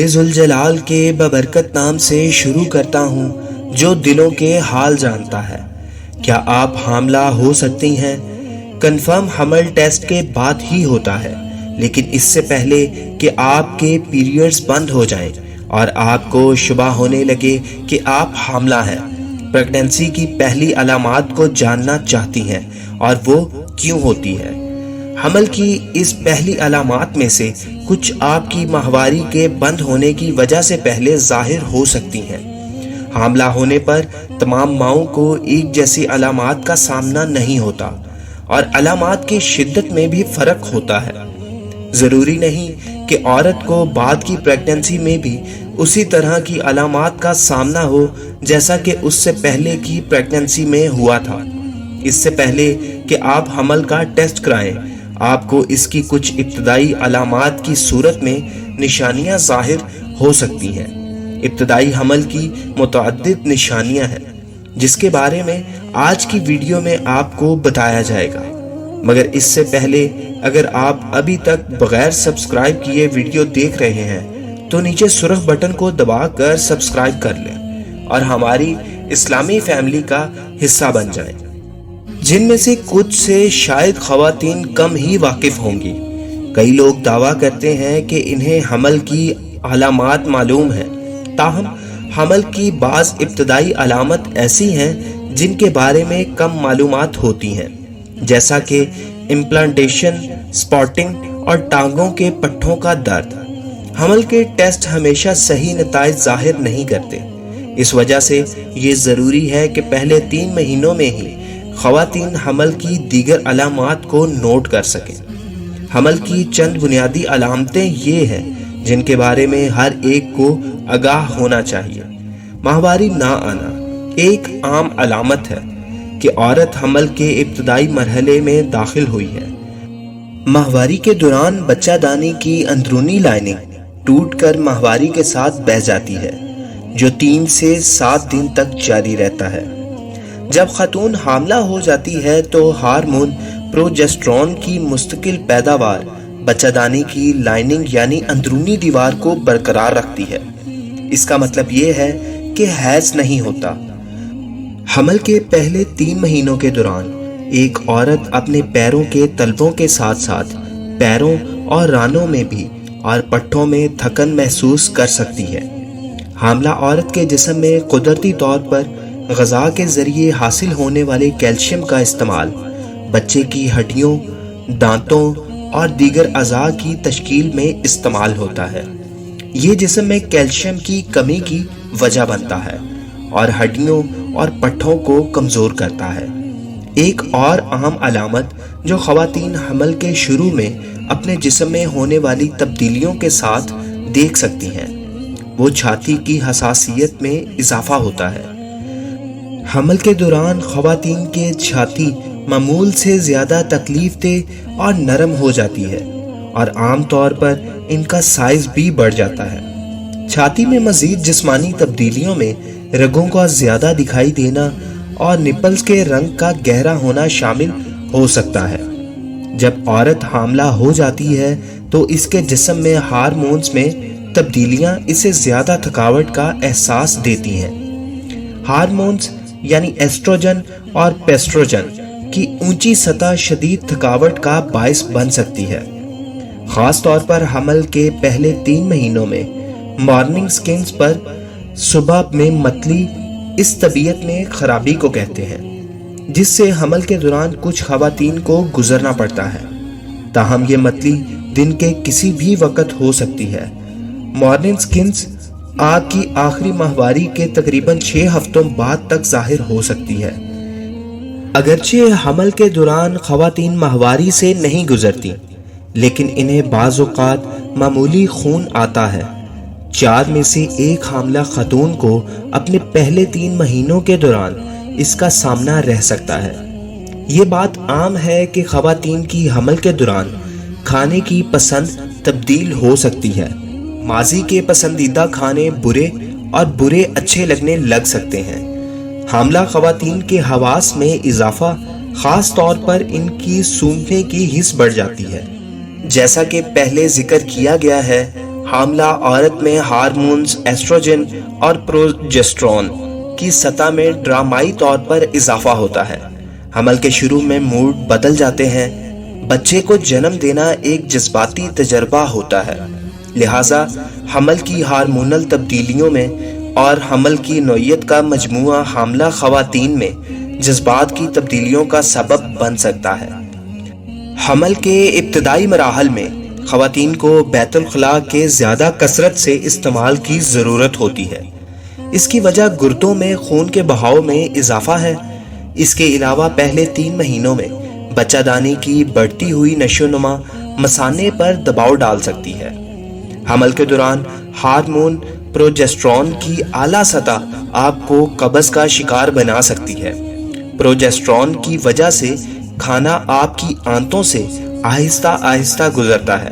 ذوالجلال کے ببرکت نام سے شروع کرتا ہوں جو دلوں کے حال جانتا ہے۔ کیا آپ حاملہ ہو سکتی ہیں؟ کنفرم حمل ٹیسٹ کے بعد ہی ہوتا ہے، لیکن اس سے پہلے کہ آپ کے پیریڈز بند ہو جائیں اور آپ کو شبہ ہونے لگے کہ آپ حاملہ ہیں، پریگننسی کی پہلی علامات کو جاننا چاہتی ہیں اور وہ کیوں ہوتی ہے۔ حمل کی اس پہلی علامات میں سے کچھ آپ کی ماہواری کے بند ہونے کی وجہ سے پہلے ظاہر ہو سکتی ہیں۔ حاملہ ہونے پر تمام ماؤں کو ایک جیسی علامات کا سامنا نہیں ہوتا اور علامات کی شدت میں بھی فرق ہوتا ہے۔ ضروری نہیں کہ عورت کو بعد کی پریگننسی میں بھی اسی طرح کی علامات کا سامنا ہو جیسا کہ اس سے پہلے کی پریگننسی میں ہوا تھا۔ اس سے پہلے کہ آپ حمل کا ٹیسٹ کرائیں، آپ کو اس کی کچھ ابتدائی علامات کی صورت میں نشانیاں ظاہر ہو سکتی ہیں۔ ابتدائی حمل کی متعدد نشانیاں ہیں جس کے بارے میں آج کی ویڈیو میں آپ کو بتایا جائے گا، مگر اس سے پہلے اگر آپ ابھی تک بغیر سبسکرائب کیے ویڈیو دیکھ رہے ہیں تو نیچے سرخ بٹن کو دبا کر سبسکرائب کر لیں اور ہماری اسلامی فیملی کا حصہ بن جائیں، جن میں سے کچھ سے شاید خواتین کم ہی واقف ہوں گی۔ کئی لوگ دعویٰ کرتے ہیں کہ انہیں حمل کی علامات معلوم ہیں، تاہم حمل کی بعض ابتدائی علامات ایسی ہیں جن کے بارے میں کم معلومات ہوتی ہیں، جیسا کہ امپلانٹیشن، سپاٹنگ اور ٹانگوں کے پٹھوں کا درد۔ حمل کے ٹیسٹ ہمیشہ صحیح نتائج ظاہر نہیں کرتے، اس وجہ سے یہ ضروری ہے کہ پہلے 3 مہینوں میں ہی خواتین حمل کی دیگر علامات کو نوٹ کر سکیں۔ حمل کی چند بنیادی علامتیں یہ ہیں جن کے بارے میں ہر ایک کو آگاہ ہونا چاہیے۔ ماہواری نہ آنا ایک عام علامت ہے کہ عورت حمل کے ابتدائی مرحلے میں داخل ہوئی ہے۔ ماہواری کے دوران بچہ دانی کی اندرونی لائننگ ٹوٹ کر ماہواری کے ساتھ بہہ جاتی ہے، جو 3 سے 7 دن تک جاری رہتا ہے۔ جب خاتون حاملہ ہو جاتی ہے تو ہارمون پروجسٹرون کی مستقل پیداوار بچہ دانی کی لائننگ یعنی اندرونی دیوار کو برقرار رکھتی ہے۔ اس کا مطلب یہ ہے کہ حیض نہیں ہوتا۔ حمل کے پہلے 3 مہینوں کے دوران ایک عورت اپنے پیروں کے تلووں کے ساتھ ساتھ پیروں اور رانوں میں بھی اور پٹھوں میں تھکن محسوس کر سکتی ہے۔ حاملہ عورت کے جسم میں قدرتی طور پر غذا کے ذریعے حاصل ہونے والے کیلشیم کا استعمال بچے کی ہڈیوں، دانتوں اور دیگر اعضاء کی تشکیل میں استعمال ہوتا ہے۔ یہ جسم میں کیلشیم کی کمی کی وجہ بنتا ہے اور ہڈیوں اور پٹھوں کو کمزور کرتا ہے۔ ایک اور عام علامت جو خواتین حمل کے شروع میں اپنے جسم میں ہونے والی تبدیلیوں کے ساتھ دیکھ سکتی ہیں، وہ چھاتی کی حساسیت میں اضافہ ہوتا ہے۔ حمل کے دوران خواتین کے چھاتی معمول سے زیادہ تکلیف دہ اور نرم ہو جاتی ہے اور عام طور پر ان کا سائز بھی بڑھ جاتا ہے۔ چھاتی میں مزید جسمانی تبدیلیوں میں رگوں کا زیادہ دکھائی دینا اور نپلز کے رنگ کا گہرا ہونا شامل ہو سکتا ہے۔ جب عورت حاملہ ہو جاتی ہے تو اس کے جسم میں ہارمونز میں تبدیلیاں اسے زیادہ تھکاوٹ کا احساس دیتی ہیں۔ ہارمونز یعنی ایسٹروجن اور پیسٹروجن کی اونچی سطح شدید تھکاوٹ کا باعث بن سکتی ہے، خاص طور پر حمل کے پہلے 3 مہینوں میں۔ مارننگ سکنز پر صبح میں متلی اس طبیعت میں خرابی کو کہتے ہیں، جس سے حمل کے دوران کچھ خواتین کو گزرنا پڑتا ہے، تاہم یہ متلی دن کے کسی بھی وقت ہو سکتی ہے۔ مارننگ سکنز آپ کی آخری ماہواری کے تقریباً 6 ہفتوں بعد تک ظاہر ہو سکتی ہے۔ اگرچہ حمل کے دوران خواتین ماہواری سے نہیں گزرتی، لیکن انہیں بعض اوقات معمولی خون آتا ہے۔ 4 میں سے 1 حاملہ خاتون کو اپنے پہلے 3 مہینوں کے دوران اس کا سامنا رہ سکتا ہے۔ یہ بات عام ہے کہ خواتین کی حمل کے دوران کھانے کی پسند تبدیل ہو سکتی ہے۔ ماضی کے پسندیدہ کھانے برے اور برے اچھے لگنے لگ سکتے ہیں۔ حاملہ خواتین کے حواس میں اضافہ خاص طور پر ان کی سونگھنے کی حس بڑھ جاتی ہے۔ جیسا کہ پہلے ذکر کیا گیا ہے، حاملہ عورت میں ہارمونز ایسٹروجن اور پروجسٹرون کی سطح میں ڈرامائی طور پر اضافہ ہوتا ہے۔ حمل کے شروع میں موڈ بدل جاتے ہیں۔ بچے کو جنم دینا ایک جذباتی تجربہ ہوتا ہے، لہٰذا حمل کی ہارمونل تبدیلیوں میں اور حمل کی نوعیت کا مجموعہ حاملہ خواتین میں جذبات کی تبدیلیوں کا سبب بن سکتا ہے۔ حمل کے ابتدائی مراحل میں خواتین کو بیت الخلاء کے زیادہ کثرت سے استعمال کی ضرورت ہوتی ہے۔ اس کی وجہ گردوں میں خون کے بہاؤ میں اضافہ ہے۔ اس کے علاوہ پہلے 3 مہینوں میں بچہ دانی کی بڑھتی ہوئی نشو و نما مثانے پر دباؤ ڈال سکتی ہے۔ حمل کے دوران ہارمون پروجسٹرون کی اعلیٰ سطح آپ کو قبض کا شکار بنا سکتی ہے۔ پروجسٹرون کی وجہ سے کھانا آپ کی آنتوں سے آہستہ آہستہ گزرتا ہے۔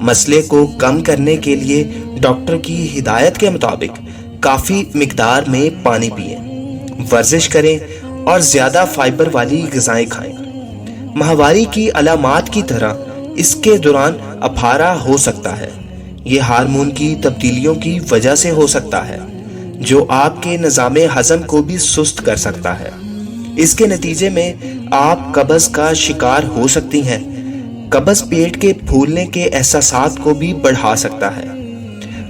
مسئلے کو کم کرنے کے لیے ڈاکٹر کی ہدایت کے مطابق کافی مقدار میں پانی پئیں، ورزش کریں اور زیادہ فائبر والی غذائیں کھائیں۔ ماہواری کی علامات کی طرح اس کے دوران اپھارا ہو سکتا ہے۔ یہ ہارمون کی تبدیلیوں کی وجہ سے ہو سکتا ہے، جو آپ کے نظام ہضم کو بھی سست کر سکتا ہے۔ اس کے نتیجے میں آپ قبض کا شکار ہو سکتی ہیں۔ قبض پیٹ کے پھولنے کے احساسات کو بھی بڑھا سکتا ہے۔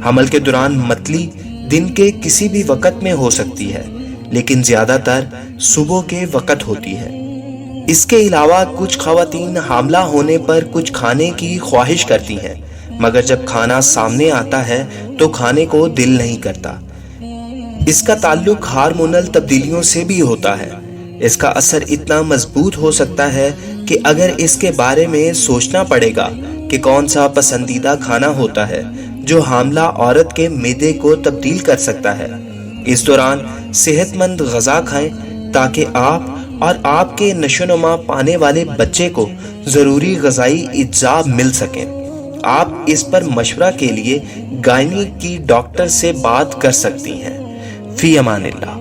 حمل کے دوران متلی دن کے کسی بھی وقت میں ہو سکتی ہے، لیکن زیادہ تر صبح کے وقت ہوتی ہے۔ اس کے علاوہ کچھ خواتین حاملہ ہونے پر کچھ کھانے کی خواہش کرتی ہیں، مگر جب کھانا سامنے آتا ہے تو کھانے کو دل نہیں کرتا۔ اس کا تعلق ہارمونل تبدیلیوں سے بھی ہوتا ہے۔ اس کا اثر اتنا مضبوط ہو سکتا ہے کہ اگر اس کے بارے میں سوچنا پڑے گا کہ کون سا پسندیدہ کھانا ہوتا ہے جو حاملہ عورت کے معدے کو تبدیل کر سکتا ہے۔ اس دوران صحت مند غذا کھائیں تاکہ آپ اور آپ کے نشو و نما پانے والے بچے کو ضروری غذائی اجزاء مل سکیں۔ آپ اس پر مشورہ کے لیے گائنی کی ڈاکٹر سے بات کر سکتی ہیں۔ فی امان اللہ۔